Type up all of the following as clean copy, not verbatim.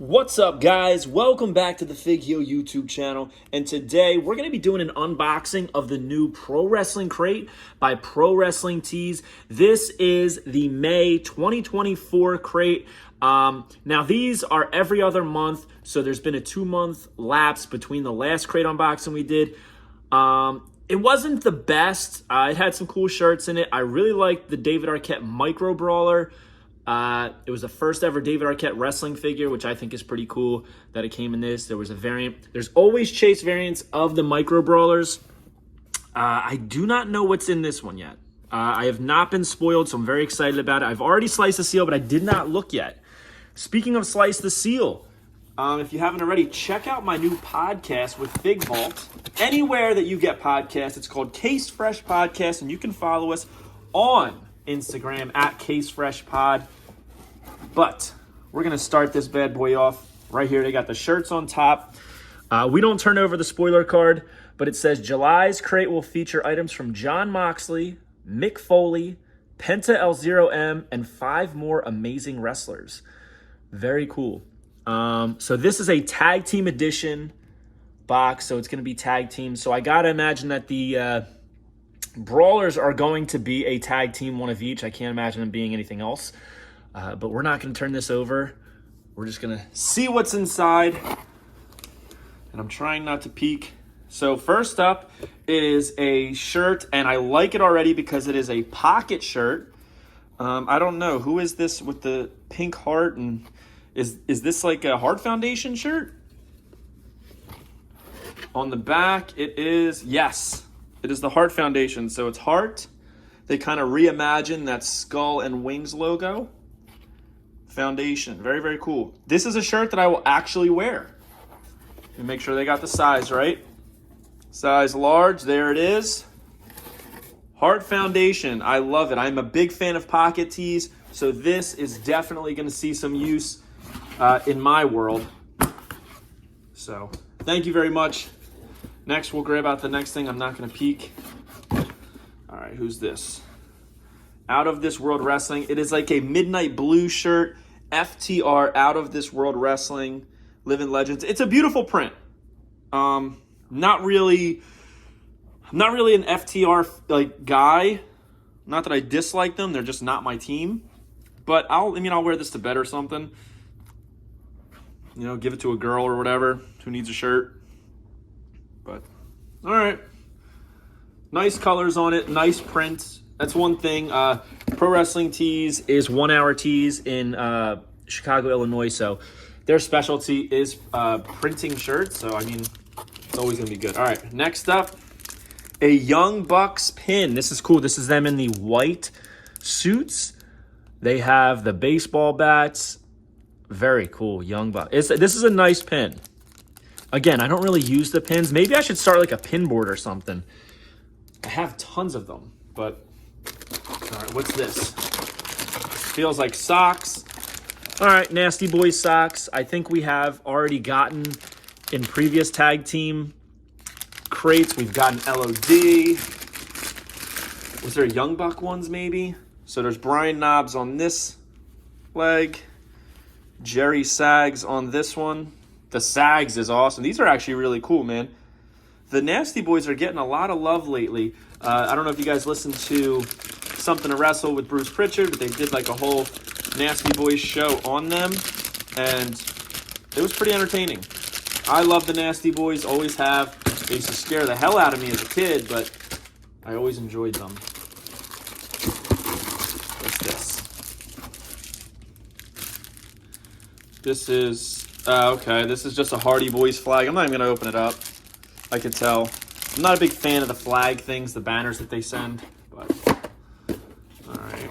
What's up, guys? Welcome back to the Fig Heel YouTube channel, and today we're going to be doing an unboxing of the new Pro Wrestling Crate by Pro Wrestling Tees. This is the May 2024 crate. Now these are every other month, so there's been a 2-month lapse between the last crate unboxing we did. It wasn't the best. It had some cool shirts in it. I really liked the David Arquette Micro Brawler. It was the first ever David Arquette wrestling figure, which I think is pretty cool that it came in this. There was a variant. There's always chase variants of the Micro Brawlers. I do not know what's in this one yet. I have not been spoiled, so I'm very excited about it. I've already sliced the seal, but I did not look yet. Speaking of Slice the Seal, if you haven't already, check out my new podcast with Fig Vault. Anywhere that you get podcasts, it's called Case Fresh Podcast, and you can follow us on Instagram at CaseFreshPod. But we're going to start this bad boy off right here. They got the shirts on top. We don't turn over the spoiler card, but it says July's crate will feature items from Jon Moxley, Mick Foley, Penta L0M, and 5 more amazing wrestlers. Very cool. So this is a tag team edition box, so it's going to be tag team. So I got to imagine that the Brawlers are going to be a tag team, one of each. I can't imagine them being anything else. But we're not going to turn this over. We're just going to see what's inside. And I'm trying not to peek. So first up is a shirt, and I like it already because it is a pocket shirt. I don't know. Who is this with the pink heart? And is this like a Hart Foundation shirt? On the back, it is, yes. It is the Hart Foundation, so it's Hart. They kind of reimagined that skull and wings logo. Foundation, very, very cool. This is a shirt that I will actually wear. And make sure they got the size right. Size large, there it is. Hart Foundation, I love it. I'm a big fan of pocket tees, so this is definitely going to see some use in my world. So, thank you very much. Next, we'll grab out the next thing. I'm not going to peek. All right, who's this? Out of This World Wrestling. It is like a midnight blue shirt. FTR, Out of This World Wrestling. Living Legends. It's a beautiful print. Not really an FTR like guy. Not that I dislike them. They're just not my team. But I'll wear this to bed or something. You know, give it to a girl or whatever who needs a shirt. But, all right. Nice colors on it. Nice print. That's one thing. Pro Wrestling Tees is 1 Hour Tees in Chicago, Illinois. So their specialty is printing shirts. So, I mean, it's always going to be good. All right. Next up, a Young Bucks pin. This is cool. This is them in the white suits. They have the baseball bats. Very cool. Young Bucks. This is a nice pin. Again, I don't really use the pins. Maybe I should start like a pin board or something. I have tons of them, but all right, what's this? Feels like socks. All right, Nasty Boys socks. I think we have already gotten in previous tag team crates. We've gotten LOD. Was there Young Buck ones maybe? So there's Brian Knobbs on this leg. Jerry Sags on this one. The Sags is awesome. These are actually really cool, man. The Nasty Boys are getting a lot of love lately. I don't know if you guys listened to Something to Wrestle with Bruce Pritchard, but they did like a whole Nasty Boys show on them, and it was pretty entertaining. I love the Nasty Boys, always have. They used to scare the hell out of me as a kid, but I always enjoyed them. What's this? This is... okay, this is just a Hardy Boys flag. I'm not even going to open it up. I could tell. I'm not a big fan of the flag things, the banners that they send. But, all right.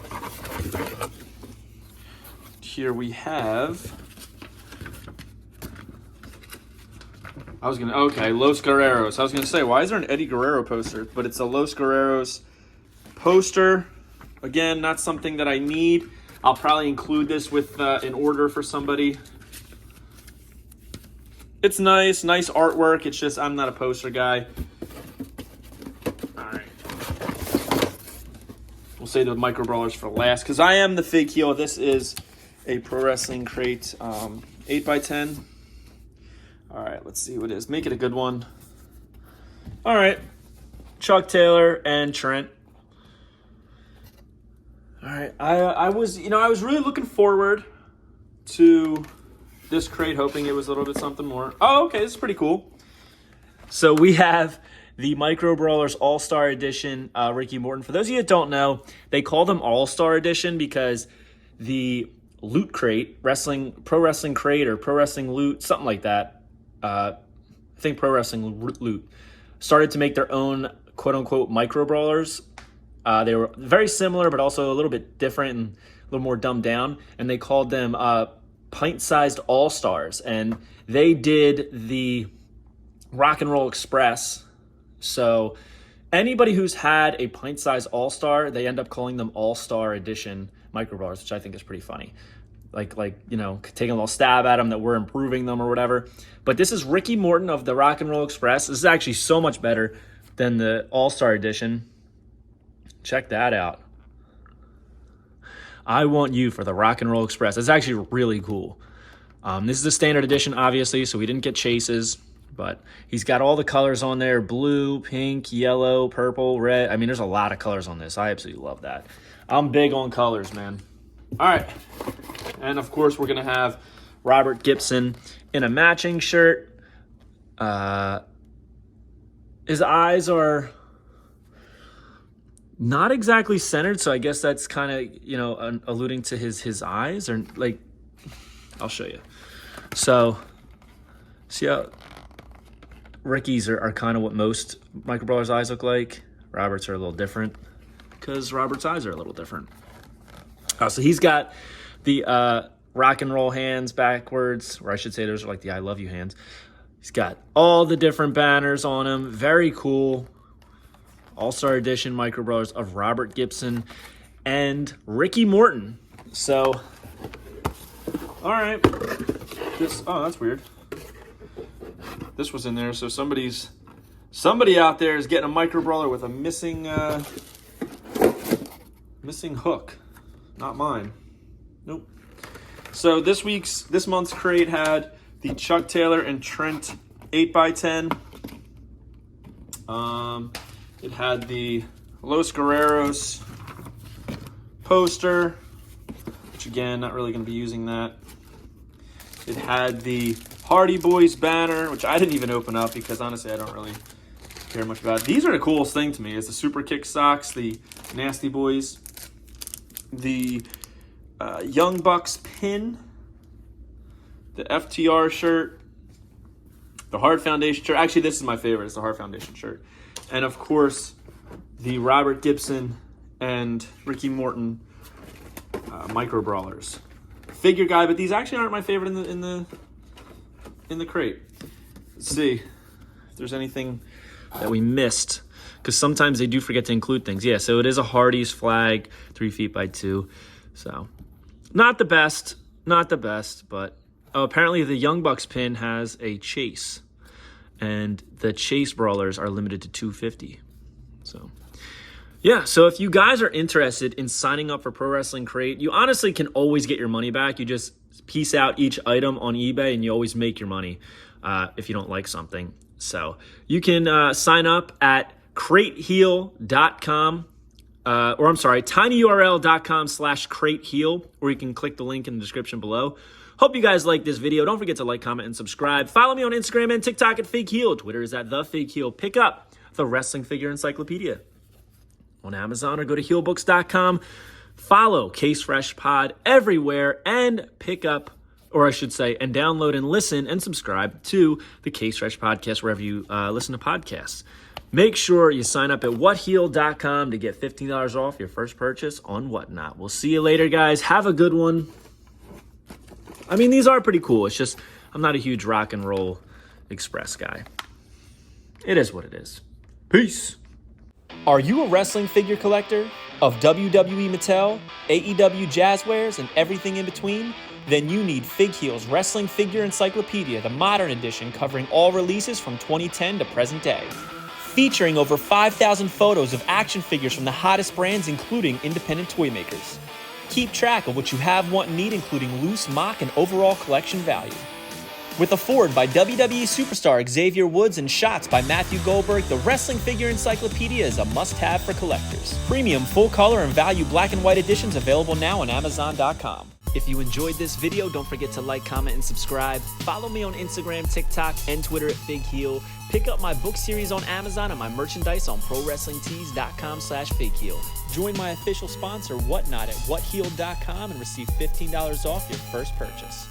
Here we have... okay, Los Guerreros. I was going to say, why is there an Eddie Guerrero poster? But it's a Los Guerreros poster. Again, not something that I need. I'll probably include this with an order for somebody. It's nice artwork. It's just I'm not a poster guy. All right. We'll save the Micro Brawlers for last because I am the Fig Heel. This is a Pro Wrestling Crate 8x10. All right, let's see what it is. Make it a good one. All right, Chuck Taylor and Trent. All right, I was really looking forward to this crate, hoping it was a little bit something more. Oh, okay, this is pretty cool. So we have the Micro Brawlers All-Star Edition Ricky Morton. For those of you that don't know, they call them All-Star Edition because the Loot Crate, Pro Wrestling Crate or Pro Wrestling Loot, something like that, I think Pro Wrestling Loot, started to make their own quote-unquote Micro Brawlers. They were very similar, but also a little bit different and a little more dumbed down, and they called them Pint-Sized All-Stars, and they did the Rock and Roll Express. So anybody who's had a pint-sized All-Star, they end up calling them All-Star Edition Micro Brawlers, which I think is pretty funny. Like taking a little stab at them that we're improving them or whatever. But this is Ricky Morton of the Rock and Roll Express. This is actually so much better than the All-Star Edition. Check that out. I want you for the Rock and Roll Express. It's actually really cool. This is the standard edition, obviously, so we didn't get chases. But he's got all the colors on there: blue, pink, yellow, purple, red. I mean, there's a lot of colors on this. I absolutely love that. I'm big on colors, man. All right. And, of course, we're going to have Robert Gibson in a matching shirt. His eyes are not exactly centered, so I guess that's kind of, alluding to his eyes. Or, like, I'll show you. So, see how Ricky's are kind of what most Micro Brawlers' eyes look like. Robert's are a little different because Robert's eyes are a little different. So he's got the rock and roll hands backwards, or I should say those are like the I love you hands. He's got all the different banners on him. Very cool. All-Star Edition Micro Brawlers of Robert Gibson and Ricky Morton. So, all right. That's weird. This was in there, so somebody out there is getting a Micro Brawler with a missing hook. Not mine. Nope. So this month's crate had the Chuck Taylor and Trent 8x10. It had the Los Guerreros poster, which again, not really going to be using that. It had the Hardy Boys banner, which I didn't even open up because honestly I don't really care much about it. These are the coolest thing to me is the Super Kick socks, the Nasty Boys, the Young Bucks pin, the FTR shirt, the Hart Foundation shirt. Actually, this is my favorite. It's the Hart Foundation shirt. And of course, the Robert Gibson and Ricky Morton Micro Brawlers figure guy. But these actually aren't my favorite in the crate. Let's see if there's anything that we missed, because sometimes they do forget to include things. Yeah, so it is a Hardy's flag, 3 feet by 2. So not the best, but apparently the Young Bucks pin has a chase, and the chase brawlers are limited to 250. So yeah, so if you guys are interested in signing up for Pro Wrestling Crate, you honestly can always get your money back. You just piece out each item on eBay and you always make your money if you don't like something. So you can sign up at crateheal.com, tinyurl.com/crateheal, or you can click the link in the description below. Hope you guys like this video. Don't forget to like, comment, and subscribe. Follow me on Instagram and TikTok at FigHeal. Twitter is at TheFigHeal. Pick up the Wrestling Figure Encyclopedia on Amazon or go to healbooks.com. Follow Case Fresh Pod everywhere and pick up, or I should say, and download and listen and subscribe to the Case Fresh Podcast wherever you listen to podcasts. Make sure you sign up at whatheal.com to get $15 off your first purchase on Whatnot. We'll see you later, guys. Have a good one. I mean, these are pretty cool. It's just I'm not a huge Rock and Roll Express guy. It is what it is. Peace. Are you a wrestling figure collector of WWE Mattel, AEW Jazzwares, and everything in between? Then you need FigHeal's Wrestling Figure Encyclopedia, the modern edition covering all releases from 2010 to present day. Featuring over 5,000 photos of action figures from the hottest brands, including independent toy makers. keep track of what you have, want, and need, including loose, mock, and overall collection value. With a forward by WWE superstar Xavier Woods and shots by Matthew Goldberg, the Wrestling Figure Encyclopedia is a must-have for collectors. Premium, full-color, and value black and white editions available now on Amazon.com. If you enjoyed this video, don't forget to like, comment, and subscribe. Follow me on Instagram, TikTok, and Twitter at FigHeal. Pick up my book series on Amazon and my merchandise on ProWrestlingTees.com/FigHeal. Join my official sponsor, Whatnot, at WhatHealed.com and receive $15 off your first purchase.